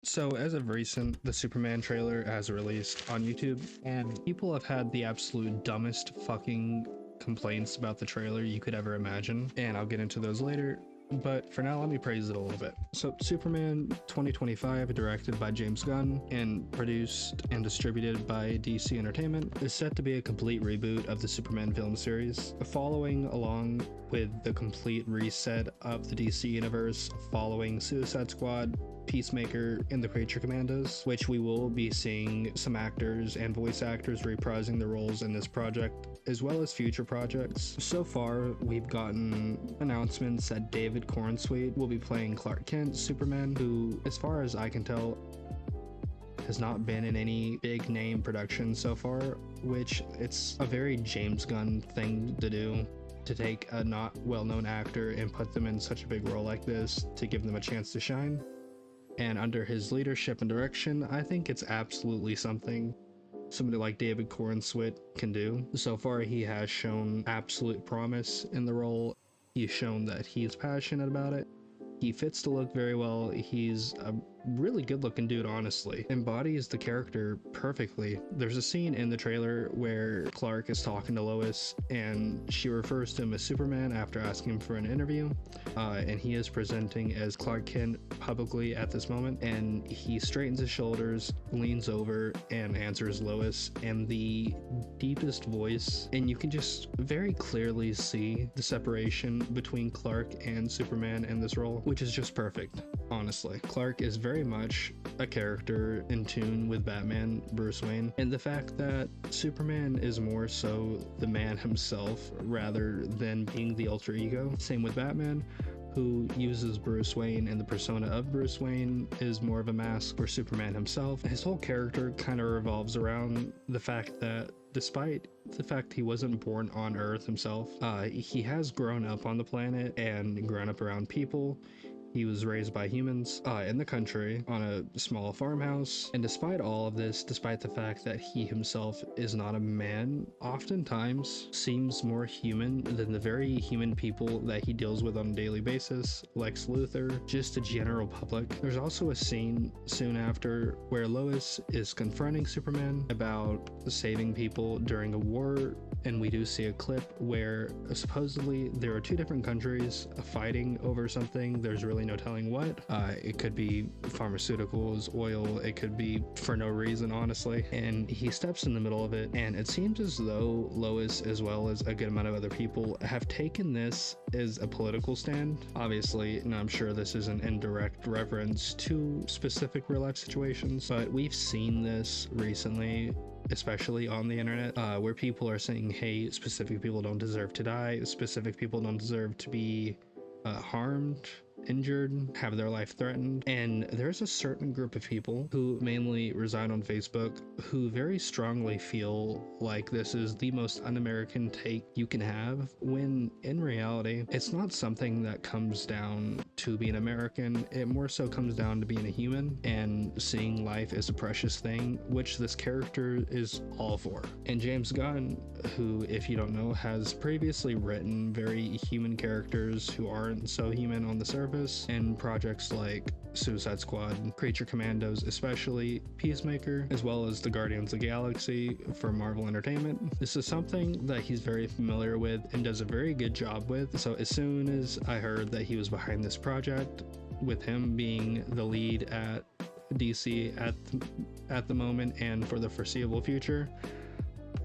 So, as of recent, the Superman trailer has released on YouTube, and people have had the absolute dumbest fucking complaints about the trailer you could ever imagine, and I'll get into those later. But for now, let me praise it a little bit. So, Superman 2025, directed by James Gunn and produced and distributed by DC Entertainment, is set to be a complete reboot of the Superman film series, following along with the complete reset of the DC universe following Suicide Squad, Peacemaker, and the Creature Commandos, which we will be seeing some actors and voice actors reprising their roles in this project, as well as future projects. So far, we've gotten announcements that David Corenswet will be playing Clark Kent, Superman, who, as far as I can tell, has not been in any big name production so far, which it's a very James Gunn thing to do, to take a not well-known actor and put them in such a big role like this to give them a chance to shine. And under his leadership and direction, I think it's absolutely something somebody like David Corenswet can do. So far, he has shown absolute promise in the role. He's shown that he's passionate about it. He fits the look very well. He's a really good looking dude, honestly. Embodies the character perfectly. There's a scene in the trailer where Clark is talking to Lois and she refers to him as Superman after asking him for an interview. And he is presenting as Clark Kent publicly at this moment. And he straightens his shoulders, leans over, and answers Lois in the deepest voice. And you can just very clearly see the separation between Clark and Superman in this role, which is just perfect, honestly. Clark is very much a character in tune with Batman, Bruce Wayne, and the fact that Superman is more so the man himself rather than being the alter ego. Same with Batman, who uses Bruce Wayne, and the persona of Bruce Wayne is more of a mask for Superman himself. His whole character kind of revolves around the fact that despite the fact he wasn't born on Earth himself, he has grown up on the planet and grown up around people. He was raised by humans in the country on a small farmhouse. And despite all of this, despite the fact that he himself is not a man, oftentimes seems more human than the very human people that he deals with on a daily basis, Lex Luthor, just the general public. There's also a scene soon after where Lois is confronting Superman about saving people during a war. And we do see a clip where supposedly there are two different countries fighting over something. There's really no telling what. It could be pharmaceuticals, oil, it could be for no reason, honestly. And he steps in the middle of it, and it seems as though Lois, as well as a good amount of other people, have taken this as a political stand. Obviously, and I'm sure this is an indirect reference to specific real life situations, but we've seen this recently, especially on the internet, where people are saying, hey, specific people don't deserve to die, specific people don't deserve to be harmed, injured, have their life threatened. And there's a certain group of people who mainly reside on Facebook who very strongly feel like this is the most un-American take you can have, when in reality it's not something that comes down to being American. It more so comes down to being a human and seeing life as a precious thing, which this character is all for. And James Gunn, who, if you don't know, has previously written very human characters who aren't so human on the surface in projects like Suicide Squad, Creature Commandos, especially Peacemaker, as well as the Guardians of the Galaxy for Marvel Entertainment. This is something that he's very familiar with and does a very good job with. So as soon as I heard that he was behind this project, with him being the lead at DC at the moment and for the foreseeable future,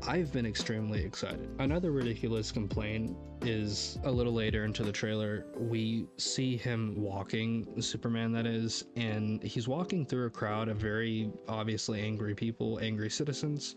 I've been extremely excited. Another ridiculous complaint is a little later into the trailer, we see him walking, Superman that is, and he's walking through a crowd of very obviously angry people, angry citizens,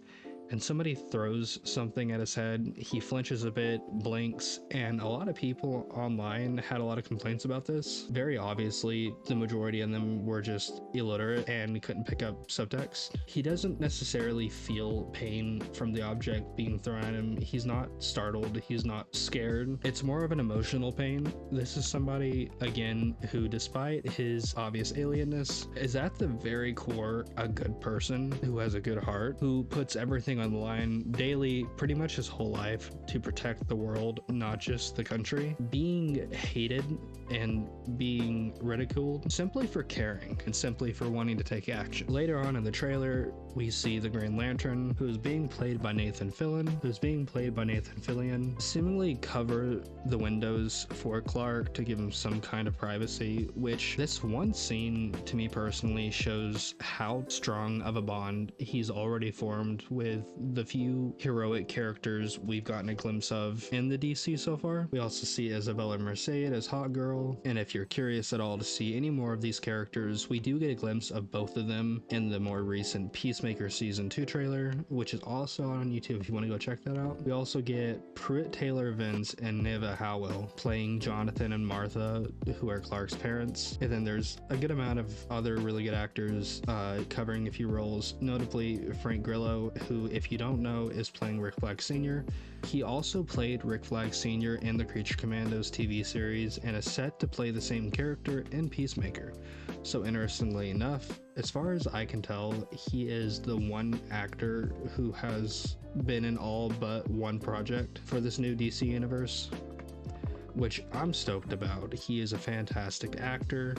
and somebody throws something at his head. He flinches a bit, blinks, and a lot of people online had a lot of complaints about this. Very obviously, the majority of them were just illiterate and couldn't pick up subtext. He doesn't necessarily feel pain from the object being thrown at him. He's not startled, he's not scared. It's more of an emotional pain. This is somebody, again, who despite his obvious alienness, is at the very core a good person who has a good heart, who puts everything everything on the line daily, pretty much his whole life, to protect the world, not just the country, being hated and being ridiculed simply for caring and simply for wanting to take action. Later on in the trailer, we see the Green Lantern, who is being played by Nathan Fillion, seemingly cover the windows for Clark to give him some kind of privacy, which this one scene to me personally shows how strong of a bond he's already formed with the few heroic characters we've gotten a glimpse of in the DC so far. We also see Isabella Merced as Hot Girl, and if you're curious at all to see any more of these characters, we do get a glimpse of both of them in the more recent Peacemaker Season 2 trailer, which is also on YouTube if you want to go check that out. We also get Pruitt Taylor Vince and Neva Howell playing Jonathan and Martha, who are Clark's parents, and then there's a good amount of other really good actors covering a few roles, notably Frank Grillo, who, if you don't know, is playing Rick Flag Sr. He also played Rick Flag Sr. in the Creature Commandos TV series and is set to play the same character in Peacemaker. So interestingly enough, as far as I can tell, he is the one actor who has been in all but one project for this new DC universe, which I'm stoked about. He is a fantastic actor.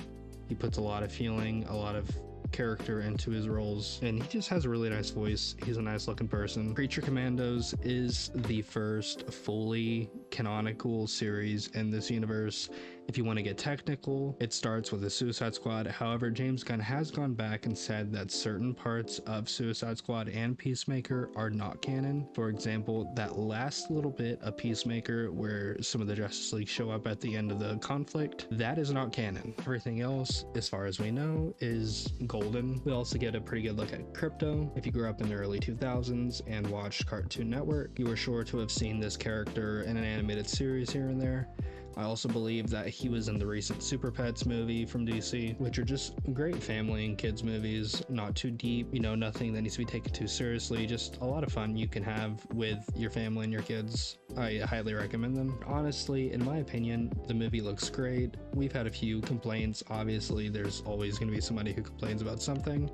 He puts a lot of feeling, a lot of character into his roles, and he just has a really nice voice. He's a nice looking person. Creature Commandos is the first fully canonical series in this universe. If you want to get technical, it starts with the Suicide Squad. However, James Gunn has gone back and said that certain parts of Suicide Squad and Peacemaker are not canon. For example, that last little bit of Peacemaker where some of the Justice League show up at the end of the conflict, that is not canon. Everything else, as far as we know, is golden. We also get a pretty good look at Crypto. If you grew up in the early 2000s and watched Cartoon Network, you were sure to have seen this character in an animated series here and there. I also believe that he was in the recent Super Pets movie from DC, which are just great family and kids movies, not too deep, you know, nothing that needs to be taken too seriously, just a lot of fun you can have with your family and your kids. I highly recommend them. Honestly, in my opinion, the movie looks great. We've had a few complaints. Obviously, there's always going to be somebody who complains about something,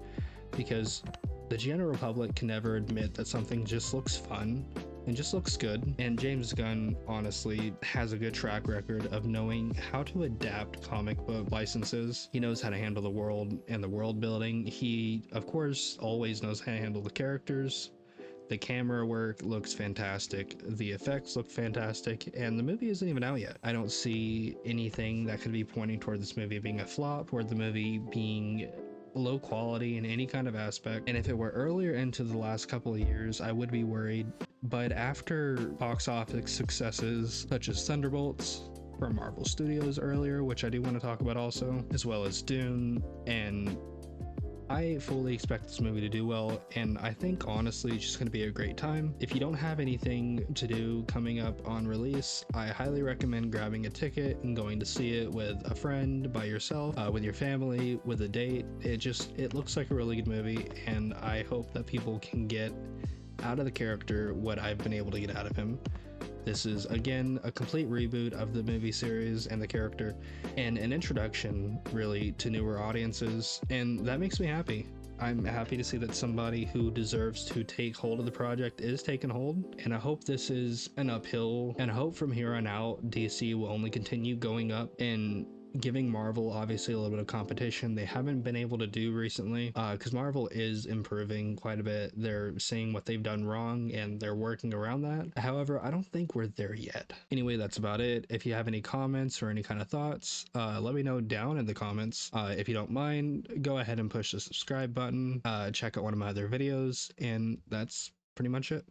because the general public can never admit that something just looks fun and just looks good. And James Gunn honestly has a good track record of knowing how to adapt comic book licenses. He knows how to handle the world and the world building. He, of course, always knows how to handle the characters. The camera work looks fantastic, the effects look fantastic, and the movie isn't even out yet. I don't see anything that could be pointing toward this movie being a flop, or the movie being low quality in any kind of aspect. And if it were earlier into the last couple of years, I would be worried. But after box office successes such as Thunderbolts from Marvel Studios earlier, which I do want to talk about also, as well as Dune, and I fully expect this movie to do well, and I think honestly it's just going to be a great time. If you don't have anything to do coming up on release, I highly recommend grabbing a ticket and going to see it with a friend, by yourself, with your family, with a date. It looks like a really good movie, and I hope that people can get out of the character what I've been able to get out of him. This is, again, a complete reboot of the movie series and the character, and an introduction, really, to newer audiences, and that makes me happy. I'm happy to see that somebody who deserves to take hold of the project is taking hold, and I hope this is an uphill, and I hope from here on out, DC will only continue going up and giving Marvel obviously a little bit of competition they haven't been able to do recently, because Marvel is improving quite a bit. They're seeing what they've done wrong and they're working around that. However, I don't think we're there yet. Anyway, that's about it. If you have any comments or any kind of thoughts, let me know down in the comments. If you don't mind, go ahead and push the subscribe button, check out one of my other videos, and that's pretty much it.